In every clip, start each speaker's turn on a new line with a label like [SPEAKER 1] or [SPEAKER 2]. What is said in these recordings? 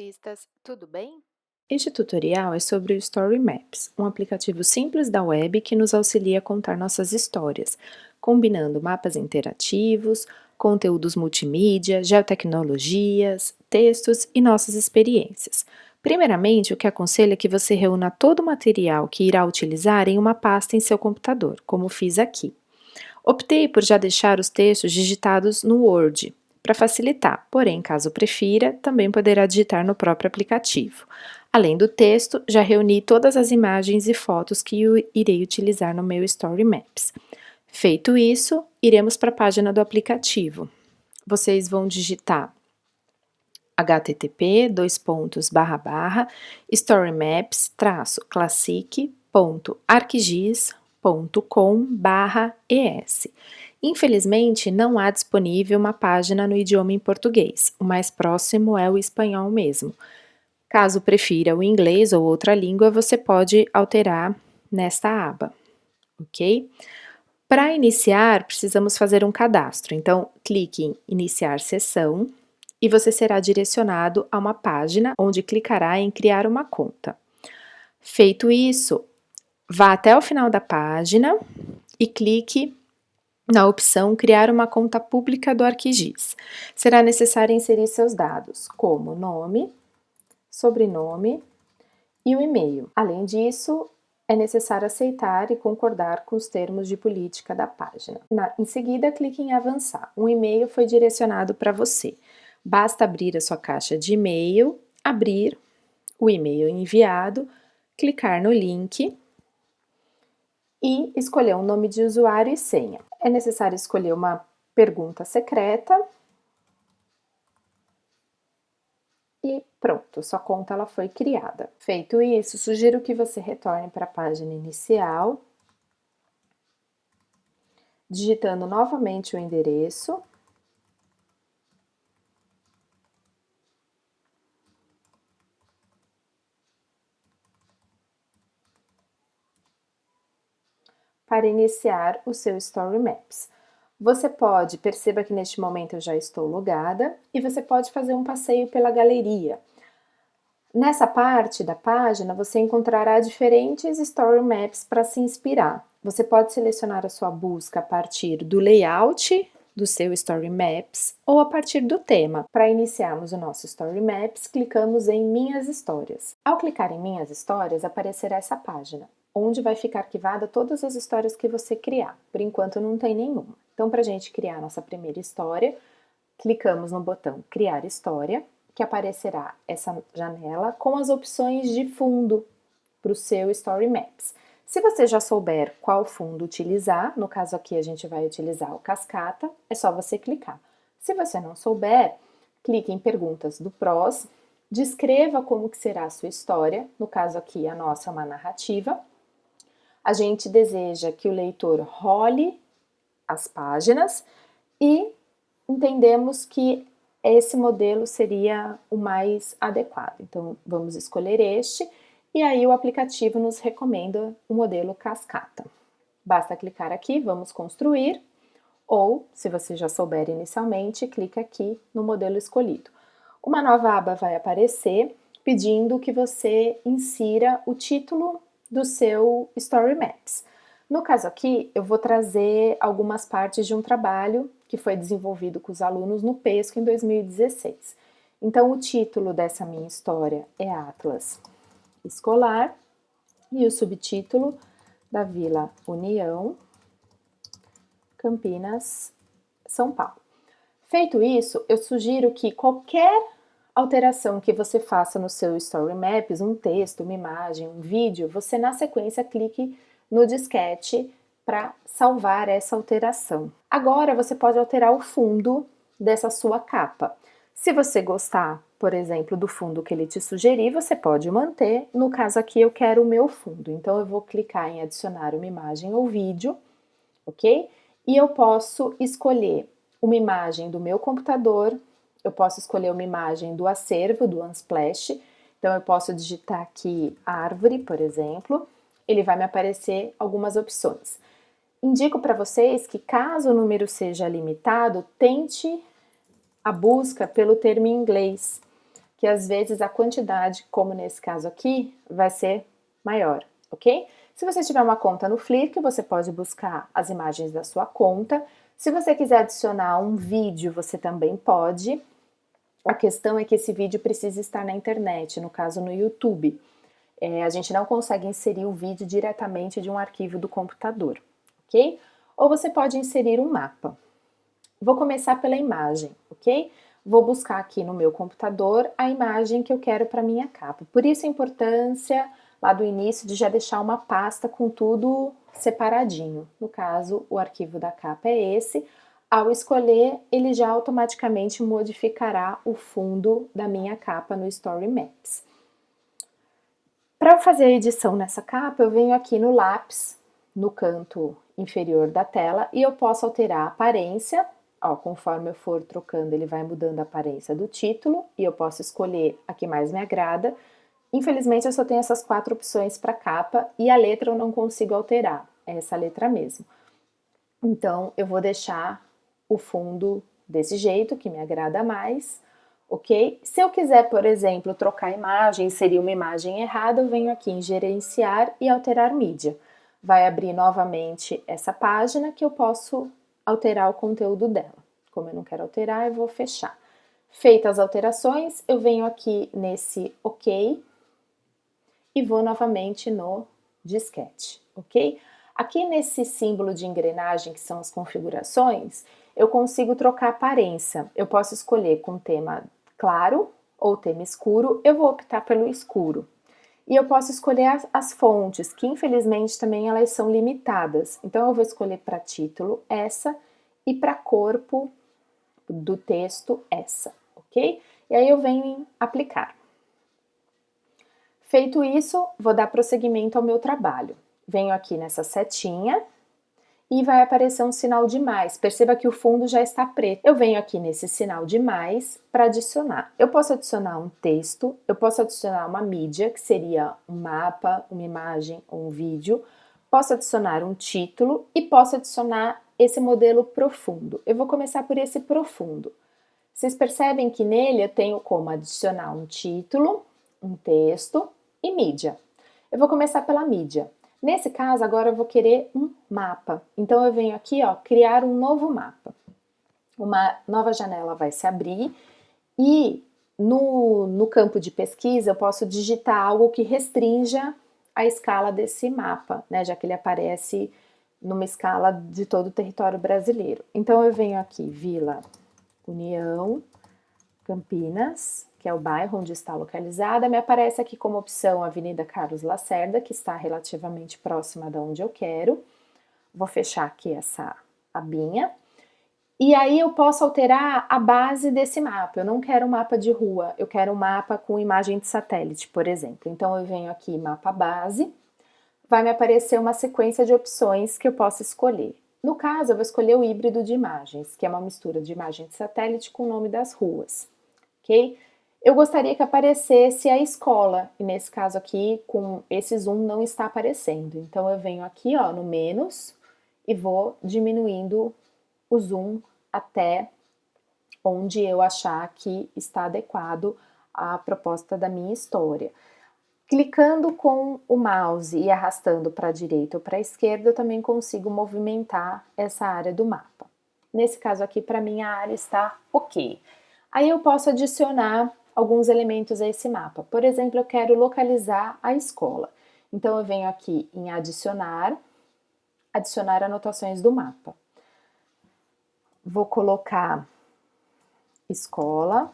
[SPEAKER 1] artistas, tudo bem?
[SPEAKER 2] Este tutorial é sobre o Story Maps, um aplicativo simples da web que nos auxilia a contar nossas histórias, combinando mapas interativos, conteúdos multimídia, geotecnologias, textos e nossas experiências. Primeiramente, o que aconselho é que você reúna todo o material que irá utilizar em uma pasta em seu computador, como fiz aqui. Optei por já deixar os textos digitados no Word, para facilitar, porém, caso prefira, também poderá digitar no próprio aplicativo. Além do texto, já reuni todas as imagens e fotos que eu irei utilizar no meu Story Maps. Feito isso, iremos para a página do aplicativo. Vocês vão digitar http://storymaps-classic.arcgis.com/es. Infelizmente, não há disponível uma página no idioma em português, o mais próximo é o espanhol mesmo. Caso prefira o inglês ou outra língua, você pode alterar nesta aba, ok? Para iniciar, precisamos fazer um cadastro, então clique em Iniciar sessão e você será direcionado a uma página onde clicará em Criar uma conta. Feito isso, vá até o final da página e clique na opção Criar uma conta pública do ArcGIS. Será necessário inserir seus dados, como nome, sobrenome e o e-mail. Além disso, é necessário aceitar e concordar com os termos de política da página. Em seguida, clique em Avançar. Um e-mail foi direcionado para você. Basta abrir a sua caixa de e-mail, abrir o e-mail enviado, clicar no link e escolher um nome de usuário e senha. É necessário escolher uma pergunta secreta e pronto, sua conta ela foi criada. Feito isso, sugiro que você retorne para a página inicial, digitando novamente o endereço. Para iniciar o seu Story Maps. Você pode, perceba que neste momento eu já estou logada, e você pode fazer um passeio pela galeria. Nessa parte da página, você encontrará diferentes Story Maps para se inspirar. Você pode selecionar a sua busca a partir do layout do seu Story Maps ou a partir do tema. Para iniciarmos o nosso Story Maps, clicamos em Minhas Histórias. Ao clicar em Minhas Histórias, aparecerá essa página, onde vai ficar arquivada todas as histórias que você criar. Por enquanto não tem nenhuma. Então, para a gente criar nossa primeira história, clicamos no botão Criar História, que aparecerá essa janela com as opções de fundo para o seu Story Maps. Se você já souber qual fundo utilizar, no caso aqui a gente vai utilizar o Cascata, é só você clicar. Se você não souber, clique em Perguntas do PROS, descreva como que será a sua história, no caso aqui a nossa é uma narrativa. A gente deseja que o leitor role as páginas e entendemos que esse modelo seria o mais adequado. Então, vamos escolher este e aí o aplicativo nos recomenda o modelo Cascata. Basta clicar aqui, vamos construir, ou, se você já souber inicialmente, clica aqui no modelo escolhido. Uma nova aba vai aparecer pedindo que você insira o título do seu Story Maps. No caso aqui, eu vou trazer algumas partes de um trabalho que foi desenvolvido com os alunos no PESCO em 2016. Então, o título dessa minha história é Atlas Escolar e o subtítulo da Vila União, Campinas, São Paulo. Feito isso, eu sugiro que qualquer alteração que você faça no seu Story Maps, um texto, uma imagem, um vídeo, você na sequência clique no disquete para salvar essa alteração. Agora você pode alterar o fundo dessa sua capa. Se você gostar, por exemplo, do fundo que ele te sugerir, você pode manter. No caso aqui, eu quero o meu fundo. Então, eu vou clicar em adicionar uma imagem ou vídeo, ok? E eu posso escolher uma imagem do meu computador, eu posso escolher uma imagem do acervo, do Unsplash. Então, eu posso digitar aqui árvore, por exemplo. Ele vai me aparecer algumas opções. Indico para vocês que, caso o número seja limitado, tente a busca pelo termo em inglês. que às vezes a quantidade, como nesse caso aqui, vai ser maior, ok? Se você tiver uma conta no Flickr, você pode buscar as imagens da sua conta. Se você quiser adicionar um vídeo, você também pode. A questão é que esse vídeo precisa estar na internet, no caso no YouTube. A gente não consegue inserir o vídeo diretamente de um arquivo do computador, ok? Ou você pode inserir um mapa. Vou começar pela imagem, ok? Vou buscar aqui no meu computador a imagem que eu quero para minha capa. Por isso a importância lá do início de já deixar uma pasta com tudo separadinho. No caso, o arquivo da capa é esse. Ao escolher, ele já automaticamente modificará o fundo da minha capa no Story Maps. Para fazer a edição nessa capa, eu venho aqui no lápis, no canto inferior da tela, e eu posso alterar a aparência. Ó, conforme eu for trocando, ele vai mudando a aparência do título, e eu posso escolher a que mais me agrada. Infelizmente, eu só tenho essas 4 opções para capa, e a letra eu não consigo alterar, é essa letra mesmo. Então, eu vou deixar o fundo desse jeito, que me agrada mais, ok? Se eu quiser, por exemplo, trocar a imagem, inserir uma imagem errada, eu venho aqui em gerenciar e alterar mídia. Vai abrir novamente essa página que eu posso alterar o conteúdo dela. Como eu não quero alterar, eu vou fechar. Feitas as alterações, eu venho aqui nesse OK e vou novamente no disquete, ok? Aqui nesse símbolo de engrenagem, que são as configurações, eu consigo trocar a aparência. Eu posso escolher com tema claro ou tema escuro, eu vou optar pelo escuro. E eu posso escolher as fontes, que infelizmente também elas são limitadas. Então eu vou escolher para título essa e para corpo do texto essa, ok? E aí eu venho em aplicar. Feito isso, vou dar prosseguimento ao meu trabalho. Venho aqui nessa setinha e vai aparecer um sinal de mais. Perceba que o fundo já está preto. Eu venho aqui nesse sinal de mais para adicionar. Eu posso adicionar um texto, eu posso adicionar uma mídia, que seria um mapa, uma imagem ou um vídeo. Posso adicionar um título e posso adicionar esse modelo profundo. Eu vou começar por esse profundo. Vocês percebem que nele eu tenho como adicionar um título, um texto e mídia. Eu vou começar pela mídia. Nesse caso, agora eu vou querer um mapa. Então eu venho aqui, ó, criar um novo mapa. Uma nova janela vai se abrir e no campo de pesquisa eu posso digitar algo que restrinja a escala desse mapa, né? Já que ele aparece numa escala de todo o território brasileiro. Então eu venho aqui, Vila União, Campinas, que é o bairro onde está localizada, me aparece aqui como opção a Avenida Carlos Lacerda, que está relativamente próxima de onde eu quero. Vou fechar aqui essa abinha. E aí eu posso alterar a base desse mapa. Eu não quero um mapa de rua, eu quero um mapa com imagem de satélite, por exemplo. Então eu venho aqui mapa base, vai me aparecer uma sequência de opções que eu posso escolher. No caso, eu vou escolher o híbrido de imagens, que é uma mistura de imagem de satélite com o nome das ruas, ok? Eu gostaria que aparecesse a escola, e nesse caso aqui, com esse zoom não está aparecendo. Então eu venho aqui, ó, no menos, e vou diminuindo o zoom até onde eu achar que está adequado à proposta da minha história. Clicando com o mouse e arrastando para a direita ou para a esquerda, eu também consigo movimentar essa área do mapa. Nesse caso aqui, para mim, a área está ok. Aí eu posso adicionar alguns elementos a esse mapa. Por exemplo, eu quero localizar a escola. Então, eu venho aqui em adicionar anotações do mapa. Vou colocar escola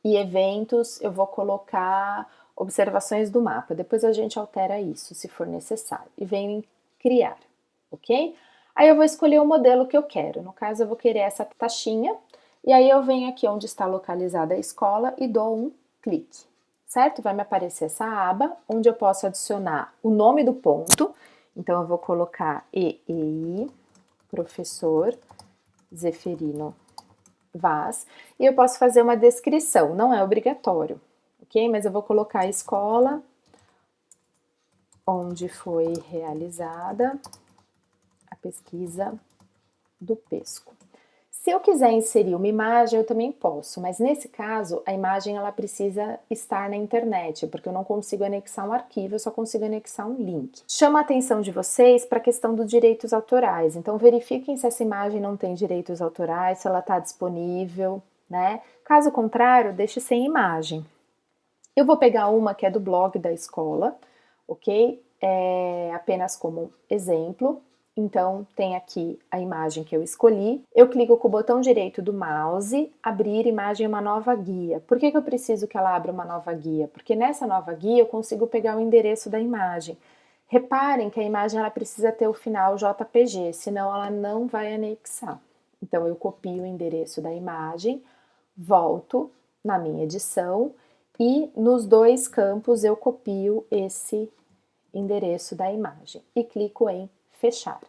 [SPEAKER 2] e eventos, eu vou colocar observações do mapa. Depois a gente altera isso, se for necessário. E venho em criar, ok? Aí eu vou escolher o modelo que eu quero. No caso, eu vou querer essa taxinha. E aí eu venho aqui onde está localizada a escola e dou um clique, certo? Vai me aparecer essa aba, onde eu posso adicionar o nome do ponto. Então, eu vou colocar EEI, professor Zeferino Vaz. E eu posso fazer uma descrição, não é obrigatório, ok? Mas eu vou colocar a escola onde foi realizada a pesquisa do pesco. Se Se eu quiser inserir uma imagem, eu também posso, mas nesse caso, a imagem ela precisa estar na internet, porque eu não consigo anexar um arquivo, eu só consigo anexar um link. Chama a atenção de vocês para a questão dos direitos autorais, então verifiquem se essa imagem não tem direitos autorais, se ela está disponível, né? Caso contrário, deixe sem imagem. Eu vou pegar uma que é do blog da escola, ok? Apenas como exemplo. Então, tem aqui a imagem que eu escolhi. Eu clico com o botão direito do mouse, abrir imagem uma nova guia. Por que eu preciso que ela abra uma nova guia? Porque nessa nova guia eu consigo pegar o endereço da imagem. Reparem que a imagem ela precisa ter o final JPG, senão ela não vai anexar. Então, eu copio o endereço da imagem, volto na minha edição e nos dois campos eu copio esse endereço da imagem e clico em fechar.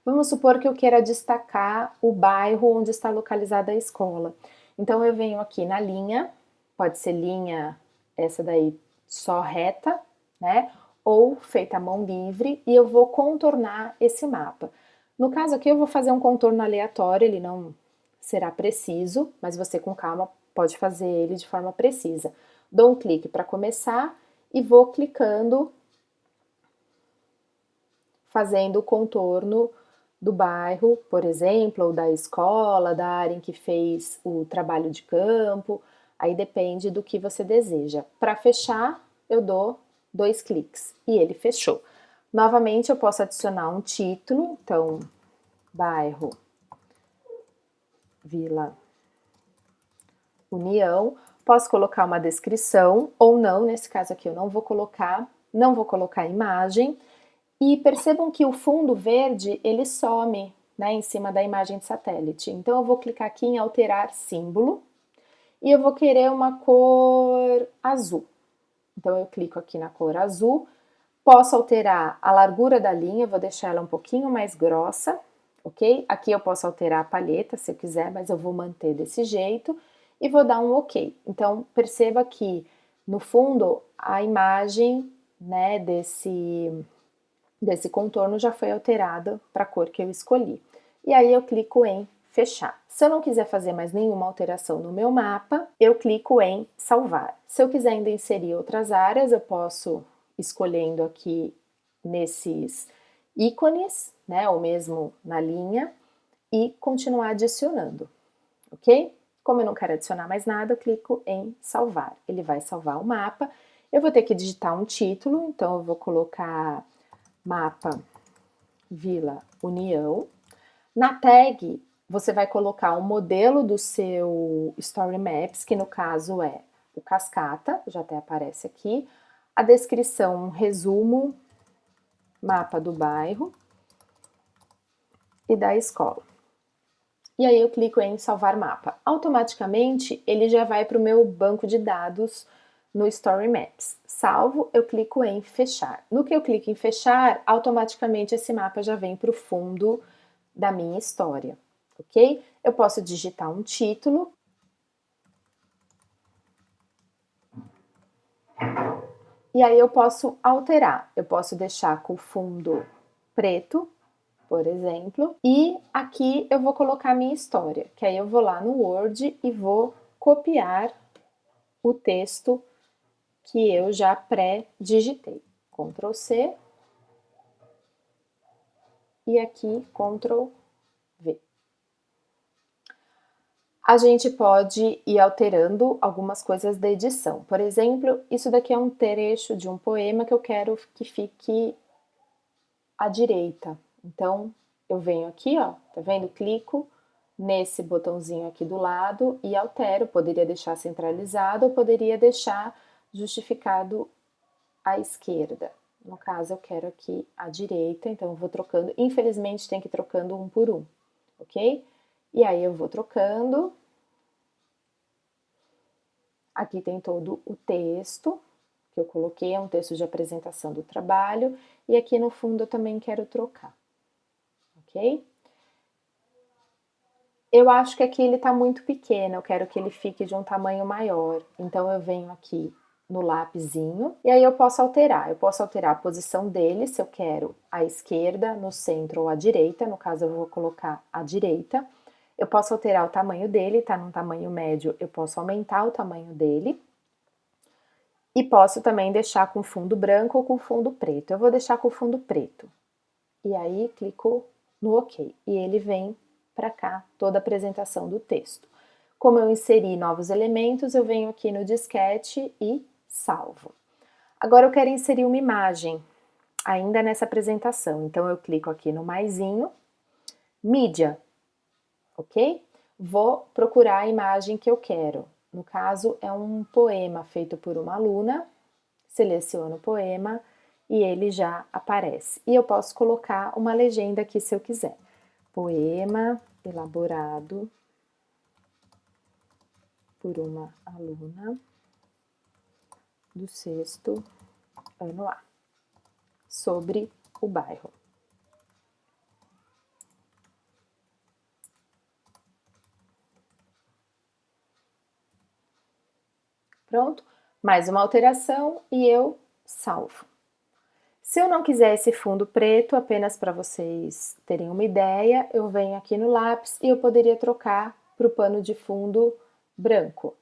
[SPEAKER 2] Vamos supor que eu queira destacar o bairro onde está localizada a escola. Então eu venho aqui na linha, pode ser linha essa daí só reta, né? Ou feita à mão livre e eu vou contornar esse mapa. No caso aqui eu vou fazer um contorno aleatório, ele não será preciso, mas você com calma pode fazer ele de forma precisa. Dou um clique para começar e vou clicando fazendo o contorno do bairro, por exemplo, ou da escola, da área em que fez o trabalho de campo, aí depende do que você deseja. Para fechar, eu dou 2 cliques e ele fechou. Novamente, eu posso adicionar um título, então, bairro Vila União, posso colocar uma descrição ou não, nesse caso aqui eu não vou colocar imagem, e percebam que o fundo verde, ele some, né, em cima da imagem de satélite. Então, eu vou clicar aqui em alterar símbolo, e eu vou querer uma cor azul. Então, eu clico aqui na cor azul, posso alterar a largura da linha, vou deixar ela um pouquinho mais grossa, ok? Aqui eu posso alterar a palheta, se eu quiser, mas eu vou manter desse jeito, e vou dar um ok. Então, perceba que, no fundo, a imagem, né, desse contorno já foi alterada para a cor que eu escolhi. E aí eu clico em fechar. Se eu não quiser fazer mais nenhuma alteração no meu mapa, eu clico em salvar. Se eu quiser ainda inserir outras áreas, eu posso escolhendo aqui nesses ícones, né, ou mesmo na linha, e continuar adicionando, ok? Como eu não quero adicionar mais nada, eu clico em salvar. Ele vai salvar o mapa. Eu vou ter que digitar um título, então eu vou colocar mapa Vila União. Na tag, você vai colocar o modelo do seu Story Maps, que no caso é o cascata, já até aparece aqui. A descrição, um resumo, mapa do bairro e da escola. E aí eu clico em salvar mapa. Automaticamente, ele já vai para o meu banco de dados no Story Maps. Salvo, eu clico em fechar. No que eu clico em fechar, automaticamente esse mapa já vem para o fundo da minha história, ok? Eu posso digitar um título. E aí eu posso alterar. Eu posso deixar com o fundo preto, por exemplo, e aqui eu vou colocar a minha história, que aí eu vou lá no Word e vou copiar o texto que eu já pré-digitei. Ctrl C e aqui Ctrl V. A gente pode ir alterando algumas coisas da edição. Por exemplo, isso daqui é um trecho de um poema que eu quero que fique à direita. Então, eu venho aqui, ó, tá vendo? Clico nesse botãozinho aqui do lado e altero. Poderia deixar centralizado ou poderia deixar justificado à esquerda. No caso, eu quero aqui à direita, então eu vou trocando. Infelizmente, tem que ir trocando um por um, ok? E aí eu vou trocando. Aqui tem todo o texto que eu coloquei, é um texto de apresentação do trabalho. E aqui no fundo eu também quero trocar, ok? Eu acho que aqui ele está muito pequeno, eu quero que ele fique de um tamanho maior. Então eu venho aqui no lapisinho e aí eu posso alterar. Eu posso alterar a posição dele, se eu quero à esquerda, no centro ou à direita. No caso eu vou colocar à direita. Eu posso alterar o tamanho dele, tá num tamanho médio, eu posso aumentar o tamanho dele. E posso também deixar com fundo branco ou com fundo preto. Eu vou deixar com fundo preto. E aí, clico no OK. E ele vem para cá, toda a apresentação do texto. Como eu inseri novos elementos, eu venho aqui no disquete e salvo. Agora eu quero inserir uma imagem, ainda nessa apresentação. Então eu clico aqui no maisinho, mídia, ok? Vou procurar a imagem que eu quero. No caso, é um poema feito por uma aluna, seleciono o poema e ele já aparece. E eu posso colocar uma legenda aqui se eu quiser. Poema elaborado por uma aluna do 6º ano A, sobre o bairro. Pronto, mais uma alteração e eu salvo. Se eu não quiser esse fundo preto, apenas para vocês terem uma ideia, eu venho aqui no lápis e eu poderia trocar para o pano de fundo branco.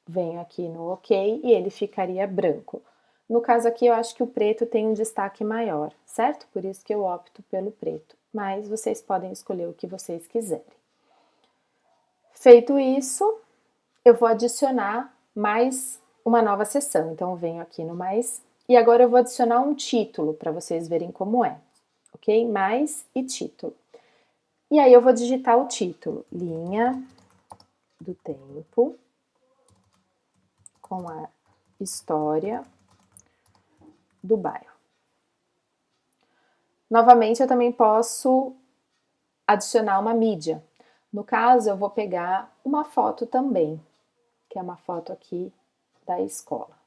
[SPEAKER 2] Venho aqui no OK e ele ficaria branco. No caso aqui, eu acho que o preto tem um destaque maior, certo? Por isso que eu opto pelo preto, mas vocês podem escolher o que vocês quiserem. Feito isso, eu vou adicionar mais uma nova seção. Então, eu venho aqui no mais e agora eu vou adicionar um título para vocês verem como é, ok? Mais e título. E aí eu vou digitar o título, linha do tempo com a história do bairro. Novamente, eu também posso adicionar uma mídia. No caso, eu vou pegar uma foto também, que é uma foto aqui da escola.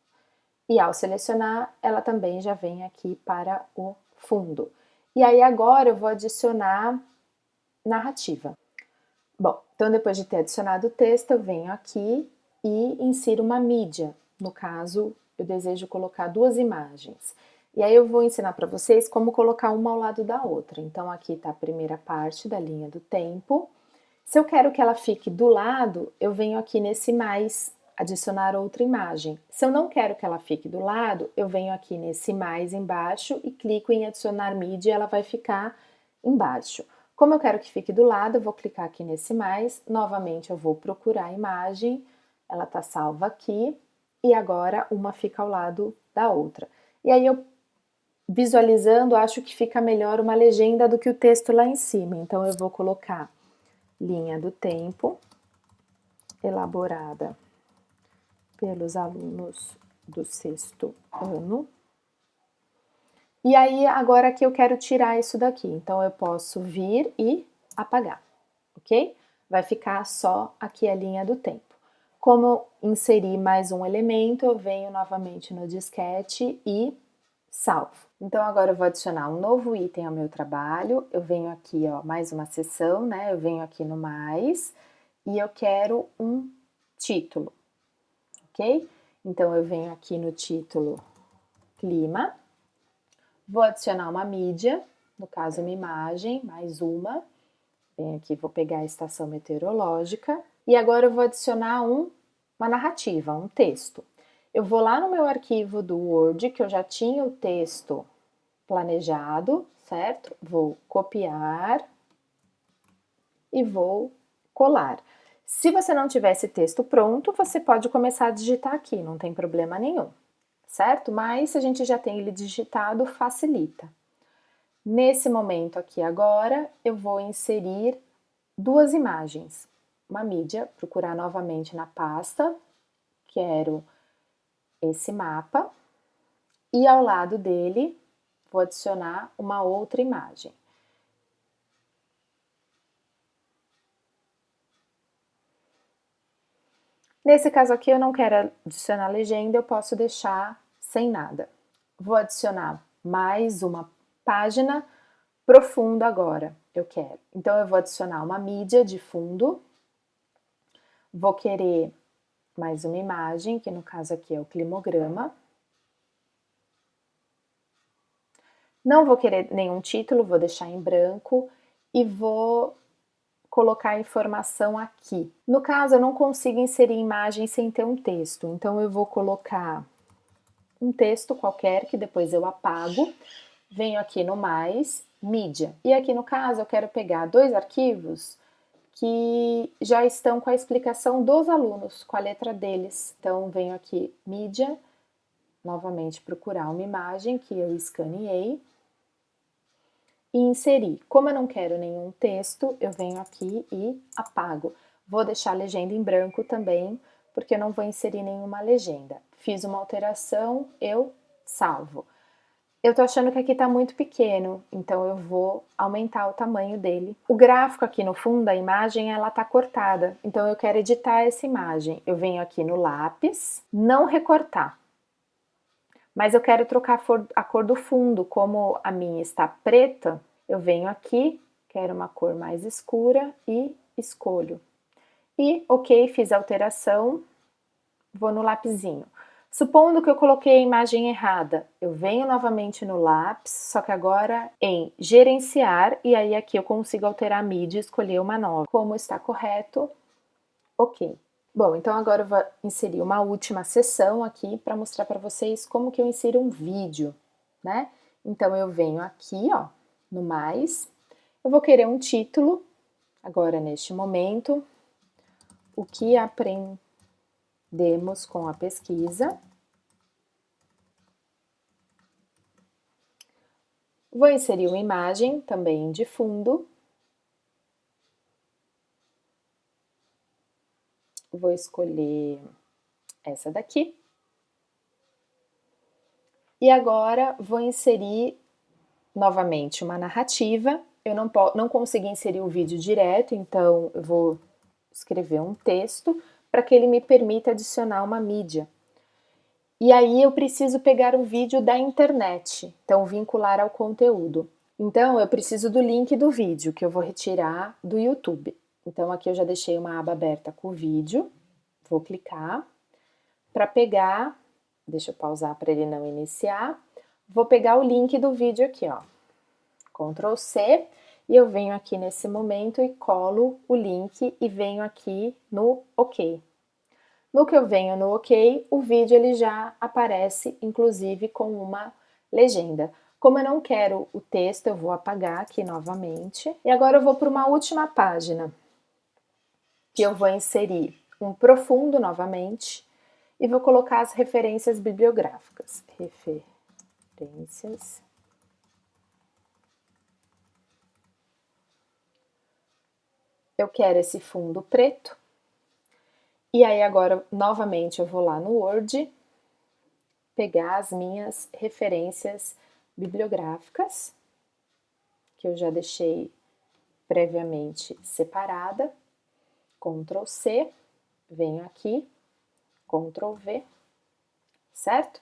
[SPEAKER 2] E ao selecionar, ela também já vem aqui para o fundo. E aí agora eu vou adicionar narrativa. Bom, então depois de ter adicionado o texto, eu venho aqui e insiro uma mídia. No caso, eu desejo colocar 2 imagens. E aí eu vou ensinar para vocês como colocar uma ao lado da outra. Então aqui está a primeira parte da linha do tempo. Se eu quero que ela fique do lado, eu venho aqui nesse mais, adicionar outra imagem. Se eu não quero que ela fique do lado, eu venho aqui nesse mais embaixo e clico em adicionar mídia e ela vai ficar embaixo. Como eu quero que fique do lado, eu vou clicar aqui nesse mais, novamente eu vou procurar a imagem, ela tá salva aqui, e agora uma fica ao lado da outra. E aí eu, visualizando, acho que fica melhor uma legenda do que o texto lá em cima, então eu vou colocar linha do tempo, elaborada pelos alunos do 6º ano. E aí, agora que eu quero tirar isso daqui, então eu posso vir e apagar, ok? Vai ficar só aqui a linha do tempo. Como eu inseri mais um elemento, eu venho novamente no disquete e salvo. Então agora eu vou adicionar um novo item ao meu trabalho, eu venho aqui, ó, mais uma seção, né? Eu venho aqui no mais e eu quero um título, ok? Então eu venho aqui no título clima. Vou adicionar uma mídia, no caso uma imagem, mais uma. Venho aqui, vou pegar a estação meteorológica. E agora eu vou adicionar uma narrativa, um texto. Eu vou lá no meu arquivo do Word, que eu já tinha o texto planejado, certo? Vou copiar e vou colar. Se você não tiver esse texto pronto, você pode começar a digitar aqui, não tem problema nenhum, certo? Mas se a gente já tem ele digitado, facilita. Nesse momento aqui agora, eu vou inserir 2 imagens. Uma mídia, procurar novamente na pasta, quero esse mapa, e ao lado dele, vou adicionar uma outra imagem. Nesse caso aqui, eu não quero adicionar legenda, eu posso deixar sem nada. Vou adicionar mais uma página pro fundo agora, eu quero. Então, eu vou adicionar uma mídia de fundo, vou querer mais uma imagem, que no caso aqui é o climograma. Não vou querer nenhum título, vou deixar em branco e vou colocar a informação aqui. No caso, eu não consigo inserir imagem sem ter um texto, então eu vou colocar um texto qualquer que depois eu apago, venho aqui no mais, mídia. E aqui no caso eu quero pegar 2 arquivos que já estão com a explicação dos alunos, com a letra deles. Então venho aqui, mídia, novamente procurar uma imagem que eu escaneei e inserir. Como eu não quero nenhum texto, eu venho aqui e apago. Vou deixar a legenda em branco também, porque eu não vou inserir nenhuma legenda. Fiz uma alteração, eu salvo. Eu tô achando que aqui tá muito pequeno, então eu vou aumentar o tamanho dele. O gráfico aqui no fundo da imagem, ela tá cortada, então eu quero editar essa imagem. Eu venho aqui no lápis, não recortar. Mas eu quero trocar a cor do fundo, como a minha está preta, eu venho aqui, quero uma cor mais escura e escolho. E, ok, fiz a alteração, vou no lapisinho. Supondo que eu coloquei a imagem errada, eu venho novamente no lápis, só que agora em gerenciar, e aí aqui eu consigo alterar a mídia e escolher uma nova. Como está correto, ok. Bom, então agora eu vou inserir uma última seção aqui para mostrar para vocês como que eu insiro um vídeo, né? Então eu venho aqui, ó, no mais, eu vou querer um título, agora neste momento, o que aprendemos com a pesquisa. Vou inserir uma imagem também de fundo. Vou escolher essa daqui. E agora vou inserir novamente uma narrativa. Eu não consegui inserir o vídeo direto, então eu vou escrever um texto para que ele me permita adicionar uma mídia. E aí eu preciso pegar o vídeo da internet, então vincular ao conteúdo. Então eu preciso do link do vídeo, que eu vou retirar do YouTube. Então aqui eu já deixei uma aba aberta com o vídeo, vou clicar. Para pegar, deixa eu pausar para ele não iniciar, vou pegar o link do vídeo aqui, ó. Ctrl C, e eu venho aqui nesse momento e colo o link e venho aqui no OK. No que eu venho no OK, o vídeo ele já aparece, inclusive, com uma legenda. Como eu não quero o texto, eu vou apagar aqui novamente. E agora eu vou para uma última página, que eu vou inserir um profundo novamente e vou colocar as referências bibliográficas. Referências. Eu quero esse fundo preto. E aí agora, novamente, eu vou lá no Word, pegar as minhas referências bibliográficas, que eu já deixei previamente separada. Ctrl C, venho aqui, Ctrl V, certo?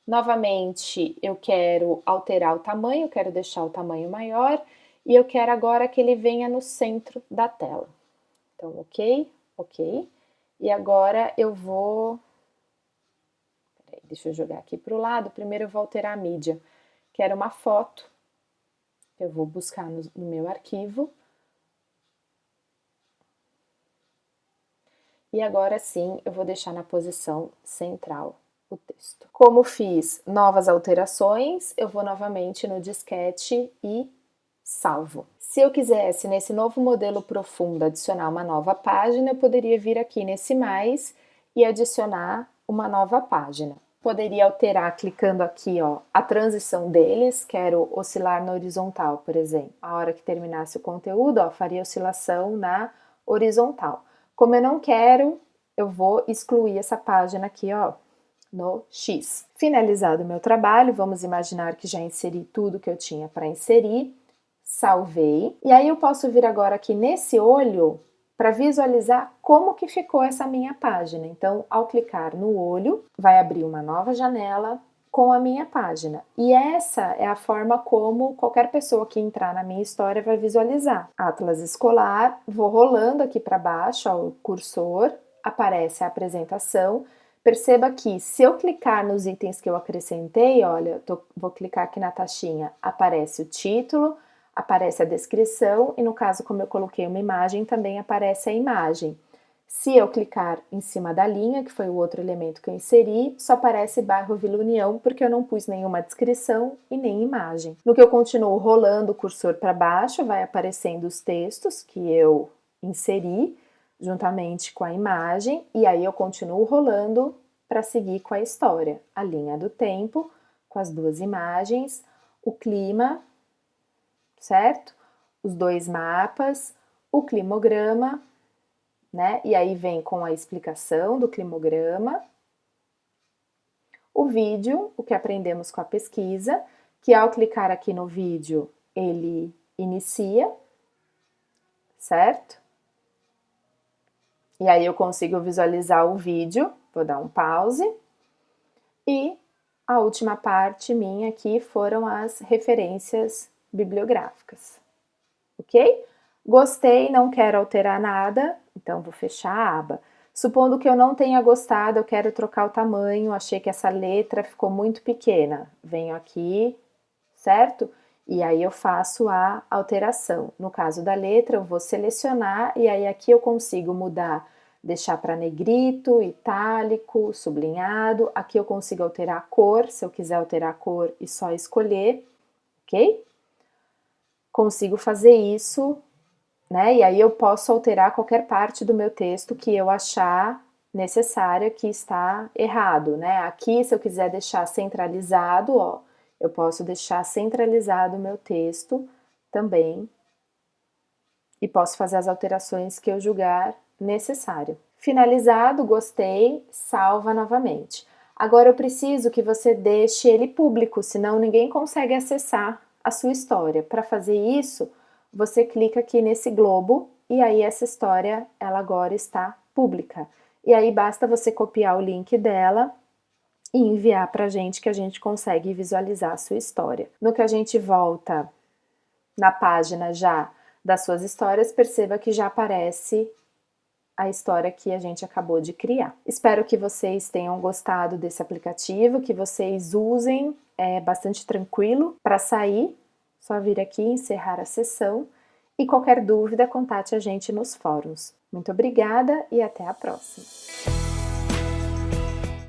[SPEAKER 2] Novamente, eu quero alterar o tamanho, quero deixar o tamanho maior, e eu quero agora que ele venha no centro da tela. Então, ok, ok. E agora eu vou... Peraí, deixa eu jogar aqui para o lado. Primeiro eu vou alterar a mídia. Quero uma foto. Eu vou buscar no meu arquivo. E agora sim, eu vou deixar na posição central o texto. Como fiz novas alterações, eu vou novamente no disquete e salvo. Se eu quisesse, nesse novo modelo profundo, adicionar uma nova página, eu poderia vir aqui nesse mais e adicionar uma nova página. Poderia alterar clicando aqui, ó, a transição deles, quero oscilar na horizontal, por exemplo. A hora que terminasse o conteúdo, ó, faria oscilação na horizontal. Como eu não quero, eu vou excluir essa página aqui, ó, no X. Finalizado o meu trabalho, vamos imaginar que já inseri tudo que eu tinha para inserir. Salvei, e aí eu posso vir agora aqui nesse olho para visualizar como que ficou essa minha página. Então, ao clicar no olho, vai abrir uma nova janela com a minha página. E essa é a forma como qualquer pessoa que entrar na minha história vai visualizar. Atlas escolar, vou rolando aqui para baixo, ó, o cursor, aparece a apresentação. Perceba que se eu clicar nos itens que eu acrescentei, olha, vou clicar aqui na taxinha, aparece o título, aparece a descrição e no caso, como eu coloquei uma imagem, também aparece a imagem. Se eu clicar em cima da linha, que foi o outro elemento que eu inseri, só aparece bairro Vila União, porque eu não pus nenhuma descrição e nem imagem. No que eu continuo rolando o cursor para baixo, vai aparecendo os textos que eu inseri, juntamente com a imagem, e aí eu continuo rolando para seguir com a história. A linha do tempo, com as duas imagens, o clima, certo? Os dois mapas, o climograma, né? E aí vem com a explicação do climograma, o vídeo, o que aprendemos com a pesquisa, que ao clicar aqui no vídeo, ele inicia, certo? E aí eu consigo visualizar o vídeo, vou dar um pause. E a última parte minha aqui foram as referências bibliográficas, ok? Gostei, não quero alterar nada, então vou fechar a aba. Supondo que eu não tenha gostado, eu quero trocar o tamanho, achei que essa letra ficou muito pequena. Venho aqui, certo? E aí eu faço a alteração. No caso da letra, eu vou selecionar e aí aqui eu consigo mudar, deixar para negrito, itálico, sublinhado. Aqui eu consigo alterar a cor, se eu quiser alterar a cor e só escolher, ok? Consigo fazer isso, né? E aí eu posso alterar qualquer parte do meu texto que eu achar necessária que está errado, né? Aqui, se eu quiser deixar centralizado, ó, eu posso deixar centralizado o meu texto também e posso fazer as alterações que eu julgar necessário. Finalizado, gostei, salva novamente. Agora eu preciso que você deixe ele público, senão ninguém consegue acessar a sua história. Para fazer isso, você clica aqui nesse globo e aí essa história, ela agora está pública. E aí basta você copiar o link dela e enviar para a gente que a gente consegue visualizar a sua história. No que a gente volta na página já das suas histórias, perceba que já aparece a história que a gente acabou de criar. Espero que vocês tenham gostado desse aplicativo, que vocês usem, é bastante tranquilo para sair, só vir aqui encerrar a sessão e qualquer dúvida contate a gente nos fóruns. Muito obrigada e até a próxima!